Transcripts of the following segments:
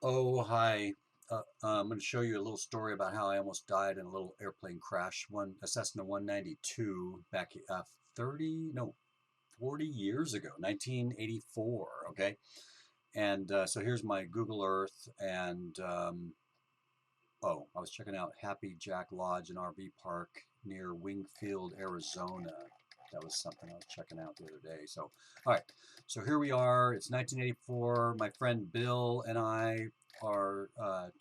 Oh, hi. I'm going to show you a little story about how I almost died in a little airplane crash, a Cessna 192 back 30, no, 40 years ago, 1984, okay? And so here's my Google Earth, and oh, I was checking out Happy Jack Lodge and RV Park near Wingfield, Arizona. That was something I was checking out the other day. So, all right. So here we are. It's 1984. My friend Bill and I are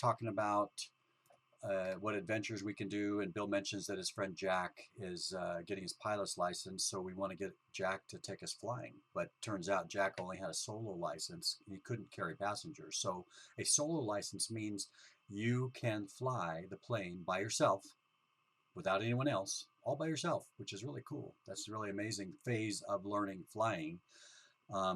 talking about what adventures we can do. And Bill mentions that his friend Jack is getting his pilot's license. So we want to get Jack to take us flying. But turns out Jack only had a solo license. He couldn't carry passengers. So a solo license means you can fly the plane by yourself without anyone else, all by yourself, which is really cool. That's a really amazing phase of learning flying.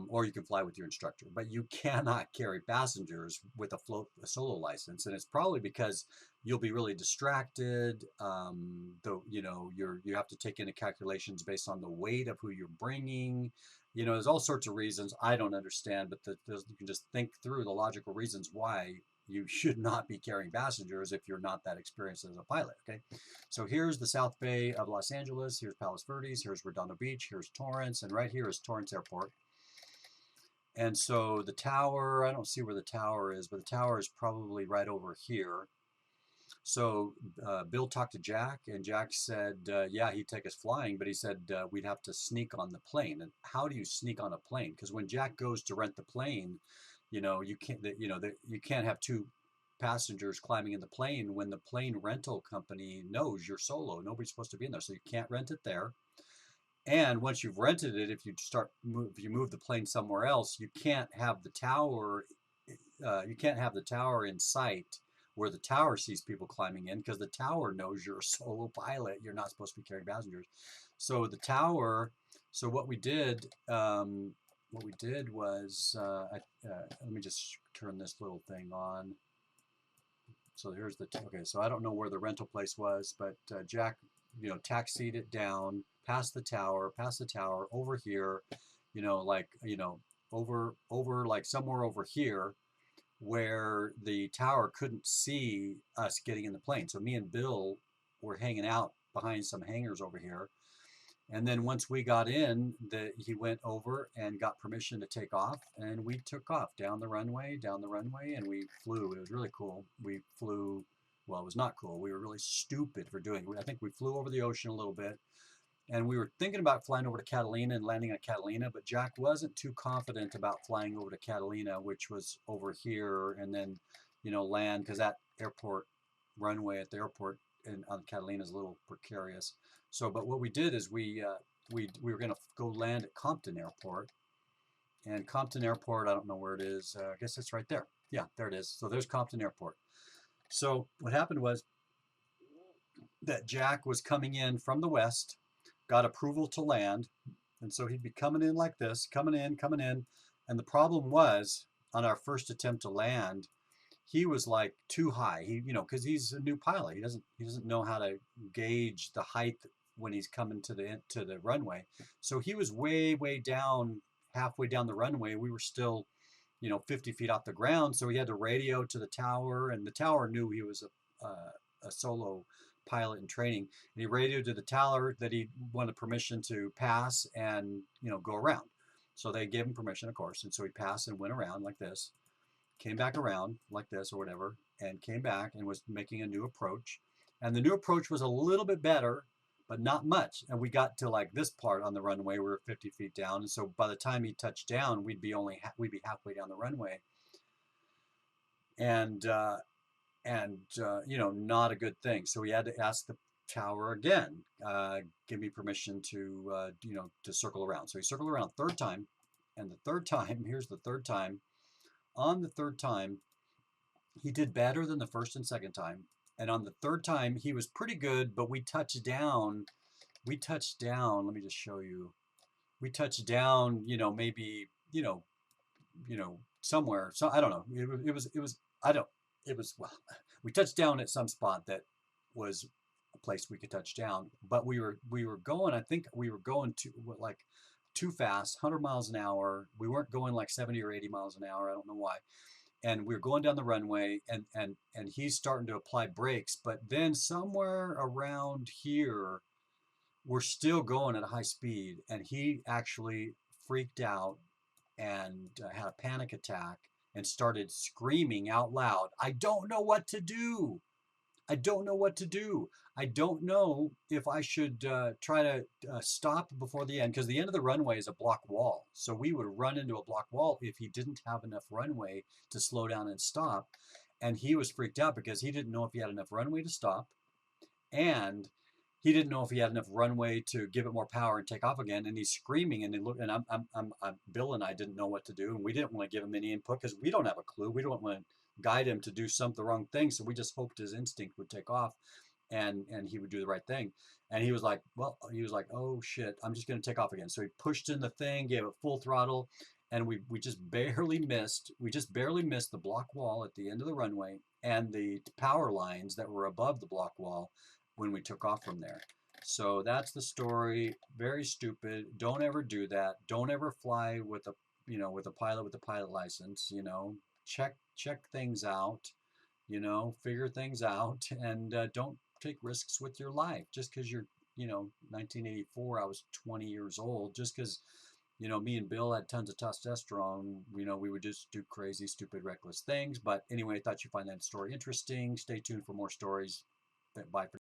Or you can fly with your instructor, but you cannot carry passengers with a solo license, and it's probably because you'll be really distracted. Though you have to take into calculations based on the weight of who you're bringing. There's all sorts of reasons I don't understand, but you can just think through the logical reasons why you should not be carrying passengers if you're not that experienced as a pilot. Okay, so here's the South Bay of Los Angeles. Here's Palos Verdes. Here's Redondo Beach. Here's Torrance, and right here is Torrance Airport. And so the tower, I don't see where the tower is, but the tower is probably right over here. So Bill talked to Jack, and Jack said, yeah, he'd take us flying, but he said we'd have to sneak on the plane. And how do you sneak on a plane? Because when Jack goes to rent the plane, you can't have two passengers climbing in the plane when the plane rental company knows you're solo. Nobody's supposed to be in there, so you can't rent it there. And once you've rented it, if you move the plane somewhere else, you can't have the tower. You can't have the tower in sight where the tower sees people climbing in because the tower knows you're a solo pilot. You're not supposed to be carrying passengers. So the tower. So what we did was, let me just turn this little thing on. So here's okay. So I don't know where the rental place was, but Jack, taxied it down past the tower, over here, over like somewhere over here where the tower couldn't see us getting in the plane. So me and Bill were hanging out behind some hangars over here. And then once we got in, he went over and got permission to take off, and we took off down the runway, and we flew. It was really cool. We flew, well, it was not cool. We were really stupid for doing it. I think we flew over the ocean a little bit, and we were thinking about flying over to Catalina and landing at Catalina, but Jack wasn't too confident about flying over to Catalina, which was over here, and then, land, because that airport runway at the airport on Catalina is a little precarious. So, but what we did is we were going to go land at Compton Airport, and Compton Airport, I don't know where it is. I guess it's right there. Yeah, there it is. So there's Compton Airport. So what happened was that Jack was coming in from the west, got approval to land, and so he'd be coming in like this, coming in, and the problem was on our first attempt to land, he was like too high. Because he's a new pilot, he doesn't know how to gauge the height when he's coming to the runway. So he was way down, halfway down the runway. We were still, 50 feet off the ground. So he had to radio to the tower, and the tower knew he was a solo pilot in training. And he radioed to the tower that he wanted permission to pass and go around. So they gave him permission, of course, and so he passed and went around like this, came back around like this or whatever, and came back and was making a new approach. And the new approach was a little bit better, but not much. And we got to like this part on the runway, we were 50 feet down. And so by the time he touched down, we'd be halfway down the runway. And not a good thing. So we had to ask the tower again, give me permission to to circle around. So he circled around third time, and the third time, here's the third time. On the third time, he did better than the first and second time. And on the third time, he was pretty good, but we touched down. Let me just show you. We touched down, maybe, somewhere. So I don't know. Well, we touched down at some spot that was a place we could touch down, but we were going, I think we were going too fast, 100 miles an hour. We weren't going like 70 or 80 miles an hour. I don't know why. and we're going down the runway, and he's starting to apply brakes, but then somewhere around here we're still going at a high speed, and he actually freaked out and had a panic attack and started screaming out loud, I don't know what to do. I don't know what to do. I don't know if I should try to stop before the end, because the end of the runway is a block wall. So we would run into a block wall if he didn't have enough runway to slow down and stop. And he was freaked out because he didn't know if he had enough runway to stop, and he didn't know if he had enough runway to give it more power and take off again. And he's screaming, and he looked, and Bill and I didn't know what to do, and we didn't want to give him any input because we don't have a clue. We don't want to guide him to do the wrong thing. So we just hoped his instinct would take off, and he would do the right thing. And he was like, oh shit, I'm just going to take off again. So he pushed in the thing, gave it full throttle, and we just barely missed. We just barely missed the block wall at the end of the runway and the power lines that were above the block wall when we took off from there. So that's the story. Very stupid. Don't ever do that. Don't ever fly with a with a pilot with a pilot license. Check things out. Figure things out, and don't take risks with your life just because you're 1984. I was 20 years old. Just because me and Bill had tons of testosterone, we would just do crazy, stupid, reckless things. But anyway, I thought you'd find that story interesting. Stay tuned for more stories. Bye for